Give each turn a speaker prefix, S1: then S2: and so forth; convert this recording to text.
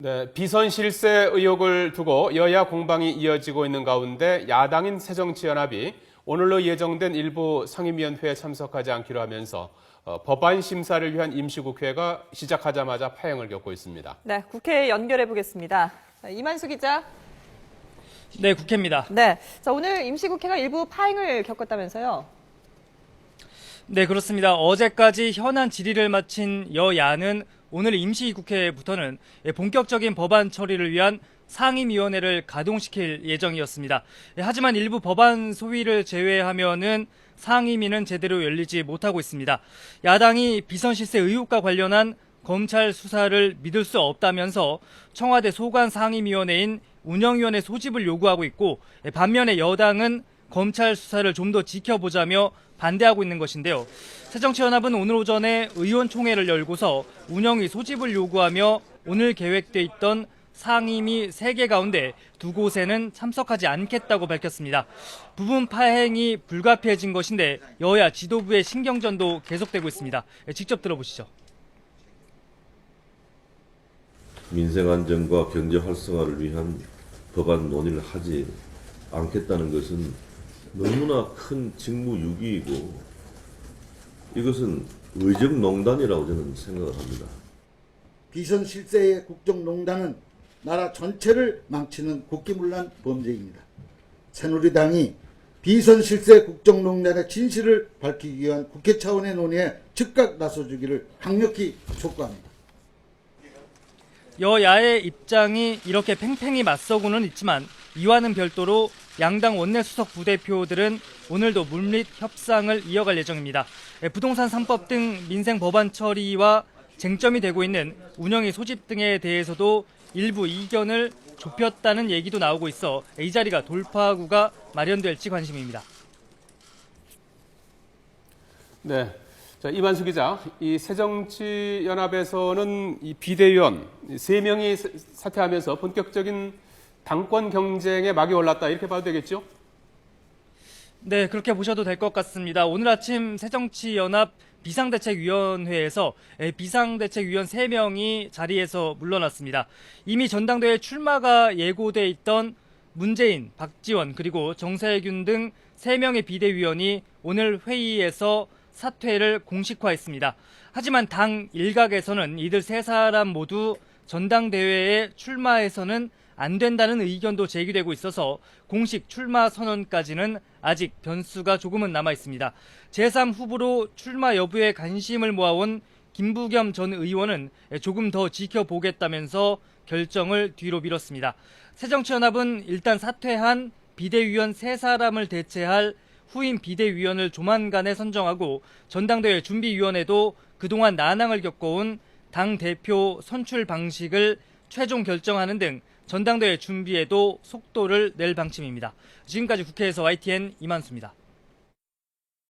S1: 네, 비선 실세 의혹을 두고 여야 공방이 이어지고 있는 가운데 야당인 새정치연합이 오늘로 예정된 일부 상임위원회에 참석하지 않기로 하면서 법안 심사를 위한 임시국회가 시작하자마자 파행을 겪고 있습니다.
S2: 네, 국회에 연결해 보겠습니다. 이만수 기자.
S3: 네, 국회입니다.
S2: 네, 자, 오늘 임시국회가 일부 파행을 겪었다면서요?
S3: 네, 그렇습니다. 어제까지 현안 질의를 마친 여야는 오늘 임시국회부터는 본격적인 법안 처리를 위한 상임위원회를 가동시킬 예정이었습니다. 하지만 일부 법안 소위를 제외하면은 상임위는 제대로 열리지 못하고 있습니다. 야당이 비선실세 의혹과 관련한 검찰 수사를 믿을 수 없다면서 청와대 소관 상임위원회인 운영위원회 소집을 요구하고 있고, 반면에 여당은 검찰 수사를 좀 더 지켜보자며 반대하고 있는 것인데요. 새정치연합은 오늘 오전에 의원총회를 열고서 운영위 소집을 요구하며 오늘 계획돼 있던 상임위 3개 가운데 2곳에는 참석하지 않겠다고 밝혔습니다. 부분 파행이 불가피해진 것인데 여야 지도부의 신경전도 계속되고 있습니다. 직접 들어보시죠.
S4: 민생 안정과 경제 활성화를 위한 법안 논의를 하지 않겠다는 것은 너무나 큰 직무유기이고 이것은 의정농단이라고 저는 생각을 합니다.
S5: 비선 실세의 국정농단은 나라 전체를 망치는 국기문란 범죄입니다. 새누리당이 비선 실세 국정농단의 진실을 밝히기 위한 국회 차원의 논의에 즉각 나서주기를 강력히 촉구합니다.
S3: 여야의 입장이 이렇게 팽팽히 맞서고는 있지만 이와는 별도로 양당 원내수석 부대표들은 오늘도 물밑 협상을 이어갈 예정입니다. 부동산 3법 등 민생 법안 처리와 쟁점이 되고 있는 운영위 소집 등에 대해서도 일부 이견을 좁혔다는 얘기도 나오고 있어 이 자리가 돌파구가 마련될지 관심입니다.
S1: 네, 자, 이만수 기자, 이 새정치연합에서는 이 비대위원 3명이 사퇴하면서 본격적인 당권 경쟁에 막이 올랐다 이렇게 봐도 되겠죠?
S3: 네, 그렇게 보셔도 될 것 같습니다. 오늘 아침 새정치연합 비상대책위원회에서 비상대책위원 3명이 자리에서 물러났습니다. 이미 전당대회 출마가 예고돼 있던 문재인, 박지원 그리고 정세균 등 3명의 비대위원이 오늘 회의에서 사퇴를 공식화했습니다. 하지만 당 일각에서는 이들 3사람 모두 전당대회에 출마해서는 안 된다는 의견도 제기되고 있어서 공식 출마 선언까지는 아직 변수가 조금은 남아 있습니다. 제3후보로 출마 여부에 관심을 모아온 김부겸 전 의원은 조금 더 지켜보겠다면서 결정을 뒤로 미뤘습니다. 새정치연합은 일단 사퇴한 비대위원 3사람을 대체할 후임 비대위원을 조만간에 선정하고 전당대회 준비위원회도 그동안 난항을 겪어온 당대표 선출 방식을 최종 결정하는 등 전당대회 준비에도 속도를 낼 방침입니다. 지금까지 국회에서 YTN 이만수입니다.